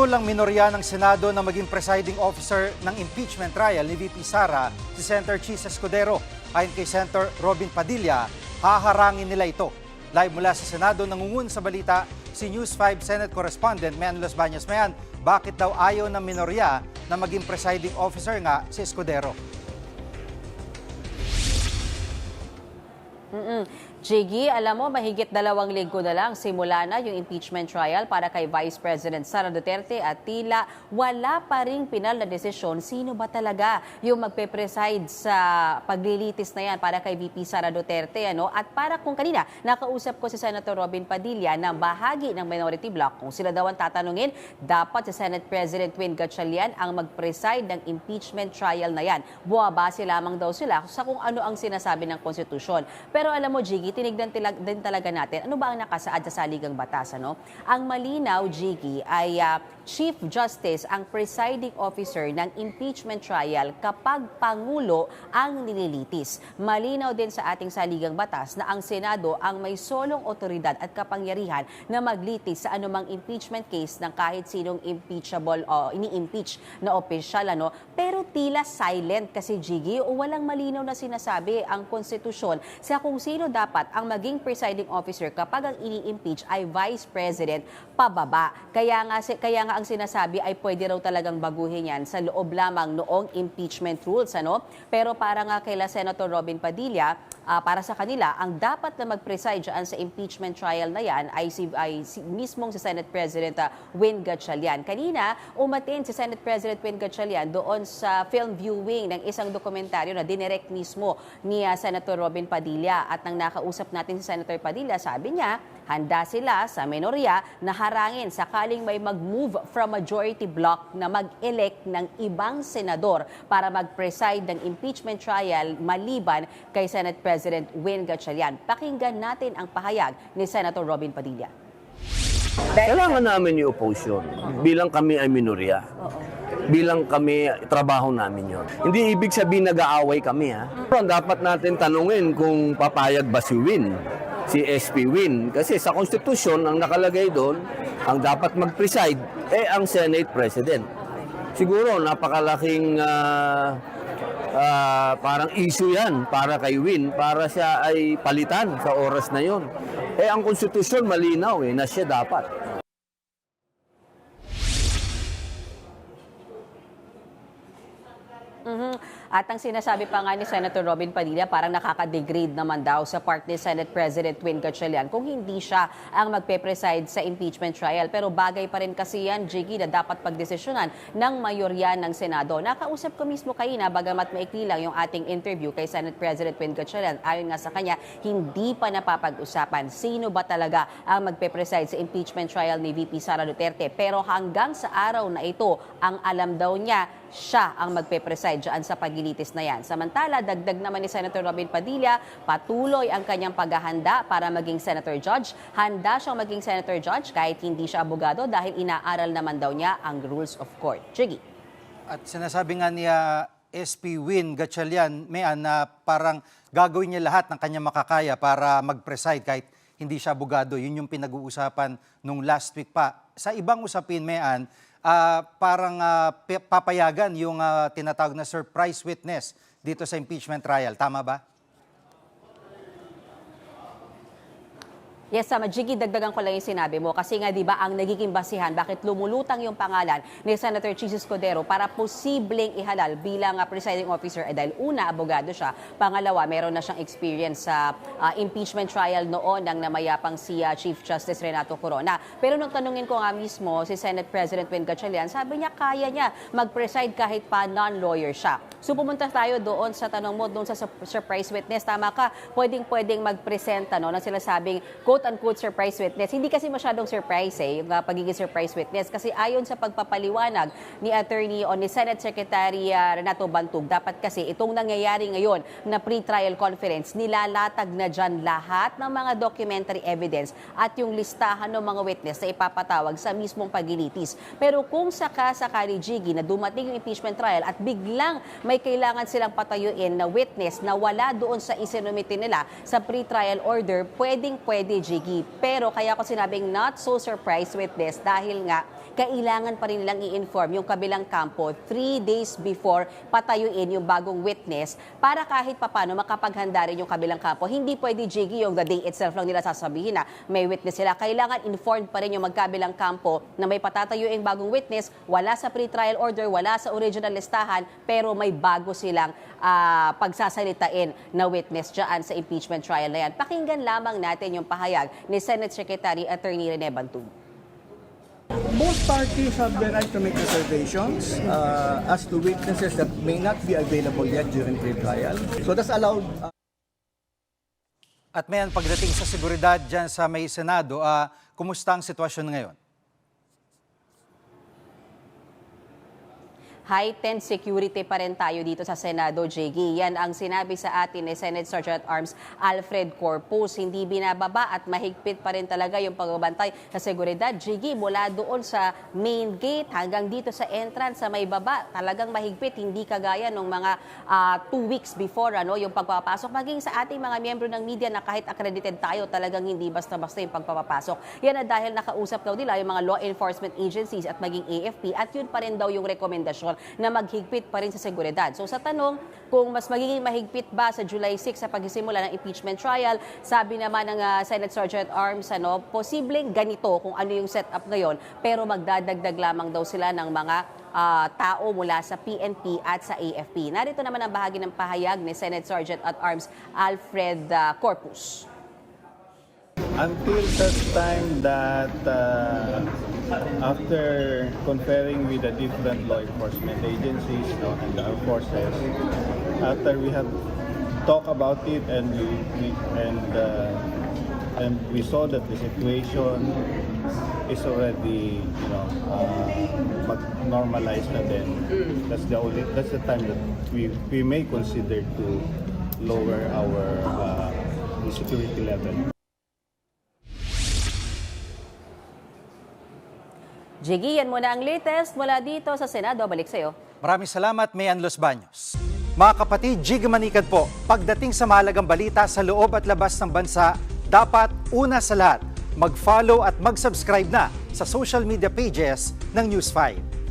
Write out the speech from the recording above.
Nagsimulang minorya ng Senado na maging presiding officer ng impeachment trial ni VP Sara si Senator Chis Escudero. Ayon kay Senator Robin Padilla, haharangin nila ito. Live mula sa Senado, nangungun sa balita si News 5 Senate Correspondent Mean Los Baños. Mean, bakit daw ayaw ng minorya na maging presiding officer nga si Escudero? Jiggy, alam mo, mahigit 2 linggo na lang simula na yung impeachment trial para kay Vice President Sara Duterte at tila wala pa ring pinal na desisyon sino ba talaga yung magpe-preside sa paglilitis na yan para kay VP Sara Duterte. At para kung kanina, nakausap ko si Senator Robin Padilla na bahagi ng minority bloc. Kung sila daw ang tatanungin, dapat si Senate President Win Gatchalian ang mag-preside ng impeachment trial na yan. Buwabase lamang daw sila sa kung ano ang sinasabi ng konstitusyon. Pero alam mo, Jiggy, tinignan din talaga natin ano ba ang nakasaad sa saligang batas. Ang malinaw, Jiggy, ay Chief Justice ang presiding officer ng impeachment trial kapag Pangulo ang nililitis. Malinaw din sa ating saligang batas na ang Senado ang may solong otoridad at kapangyarihan na maglitis sa anumang impeachment case ng kahit sinong impeachable o ini-impeach na opisyal. Pero tila silent kasi, Jiggy, o walang malinaw na sinasabi ang konstitusyon sa kung sino dapat ang maging presiding officer kapag ang ini-impeach ay Vice President pababa. Kaya nga ang sinasabi ay pwede raw talagang baguhin yan sa loob lamang noong impeachment rules. Pero para nga kay Senator Robin Padilla, para sa kanila, ang dapat na mag-preside dyan sa impeachment trial na yan ay mismong si Senate President Win Gatchalian. Kanina, umatin si Senate President Win Gatchalian doon sa film viewing ng isang dokumentaryo na dinirect mismo ni Senator Robin Padilla. At nang nakausap natin si Senator Padilla, sabi niya, handa sila sa minorya na harangin sakaling may mag-move from majority bloc na mag-elect ng ibang senador para mag-preside ng impeachment trial maliban kay Senate President Win Gatchalian. Pakinggan natin ang pahayag ni Senator Robin Padilla. Kailangan namin yung opposition bilang kami ay minorya. Bilang kami, trabaho namin yun. Hindi ibig sabihin nag-aaway kami. Pero dapat natin tanungin kung papayag ba si Win, si SP Win. Kasi sa konstitusyon, ang nakalagay doon, ang dapat mag-preside, ang Senate President. Siguro, napakalaking parang issue yan para kay Win, para siya ay palitan sa oras na yon. Ang konstitusyon malinaw na siya dapat. At ang sinasabi pa nga ni Senator Robin Padilla, parang nakaka-degrade naman daw sa part ni Senate President Win Gatchalian kung hindi siya ang magpe-preside sa impeachment trial. Pero bagay pa rin kasi yan, Jiggy, na dapat pagdesisyonan ng mayorya ng Senado. Nakausap ko mismo kaina, bagamat maikli lang yung ating interview kay Senate President Win Gatchalian. Ayon nga sa kanya, hindi pa napapag-usapan sino ba talaga ang magpe-preside sa impeachment trial ni VP Sara Duterte. Pero hanggang sa araw na ito, ang alam daw niya, siya ang magpe-preside dyan sa paglilitis na yan. Samantala, dagdag naman ni Senator Robin Padilla, patuloy ang kanyang paghahanda para maging Senator Judge. Handa siyang maging Senator Judge kahit hindi siya abogado dahil inaaral naman daw niya ang rules of court. Jiggy. At sinasabi nga niya SP Win Gatchalian, na parang gagawin niya lahat ng kanya makakaya para mag-preside kahit hindi siya abogado. Yun yung pinag-uusapan nung last week pa. Sa ibang usapin, parang papayagan yung tinatawag na surprise witness dito sa impeachment trial. Tama ba? Yes, Jiggy, dagdagan ko lang yung sinabi mo. Kasi nga, di ba, ang nagiging basihan, bakit lumulutang yung pangalan ni Senator Chis Escudero para posibleng ihalal bilang presiding officer, dahil una, abogado siya. Pangalawa, meron na siyang experience sa impeachment trial noon ng namayapang si Chief Justice Renato Corona. Pero nung tanungin ko nga mismo si Senate President Win Gatchalian, sabi niya kaya niya mag-preside kahit pa non-lawyer siya. So pumunta tayo doon sa tanong mo, doon sa surprise witness. Tama ka, pwedeng mag-present na sila sabing quote-unquote surprise witness. Hindi kasi masyadong surprise yung pagiging surprise witness. Kasi ayon sa pagpapaliwanag ni Attorney o ni Senate Secretary Renato Bantug, dapat kasi itong nangyayari ngayon na pre-trial conference, nilalatag na dyan lahat ng mga documentary evidence at yung listahan ng mga witness na ipapatawag sa mismong paglilitis. Pero kung sakali, Jiggy, na dumating yung impeachment trial at biglang may kailangan silang patayuin na witness na wala doon sa isinumite nila sa pre-trial order, pwede, Jiggy. Pero kaya ko sinabing not so surprised with this dahil nga kailangan pa rin nilang i-inform yung kabilang kampo 3 days before patayuin yung bagong witness para kahit papano makapaghanda rin yung kabilang kampo. Hindi pwede, Jiggy, yung the day itself lang nila sasabihin na may witness sila. Kailangan informed pa rin yung magkabilang kampo na may patatayuing bagong witness, wala sa pre-trial order, wala sa original listahan, pero may bago silang pagsasalitain na witness dyan sa impeachment trial na yan. Pakinggan lamang natin yung pahayag ni Senate Secretary Attorney Rene Bantug. Both parties have the right to make reservations as to witnesses that may not be available yet during pre-trial. So that's allowed. At mayan, pagdating sa seguridad dyan sa may Senado, kumusta ang sitwasyon ngayon? Heightened security pa rin tayo dito sa Senado, Jiggy. Yan ang sinabi sa atin ni Senate Sergeant at Arms Alfred Corpus. Hindi binababa at mahigpit pa rin talaga yung pagbabantay sa seguridad, Jiggy, mula doon sa main gate hanggang dito sa entrance sa may baba. Talagang mahigpit, hindi kagaya nung mga 2 weeks before yung pagpapasok. Maging sa ating mga miyembro ng media na kahit accredited tayo, talagang hindi basta-basta yung pagpapasok. Yan na dahil nakausap daw nila yung mga law enforcement agencies at maging AFP at yun pa rin daw yung rekomendasyon na maghigpit pa rin sa seguridad. So sa tanong kung mas magiging mahigpit ba sa July 6 sa pagsisimula ng impeachment trial, sabi naman ng Senate Sergeant at Arms, posibleng ganito kung ano yung setup ngayon, pero magdadagdag lamang daw sila ng mga tao mula sa PNP at sa AFP. Narito naman ang bahagi ng pahayag ni Senate Sergeant at Arms Alfred Corpus. Until such time that after conferring with the different law enforcement agencies and the armed forces, after we have talked about it and we saw that the situation is already normalized na then that's the time that we may consider to lower our security level. Jiggy, yan muna ang latest mula dito sa Senado. Balik sa'yo. Maraming salamat, Mayan Los Baños. Mga kapatid, Jiggy Manikad po. Pagdating sa mahalagang balita sa loob at labas ng bansa, dapat una sa lahat, mag-follow at mag-subscribe na sa social media pages ng News 5.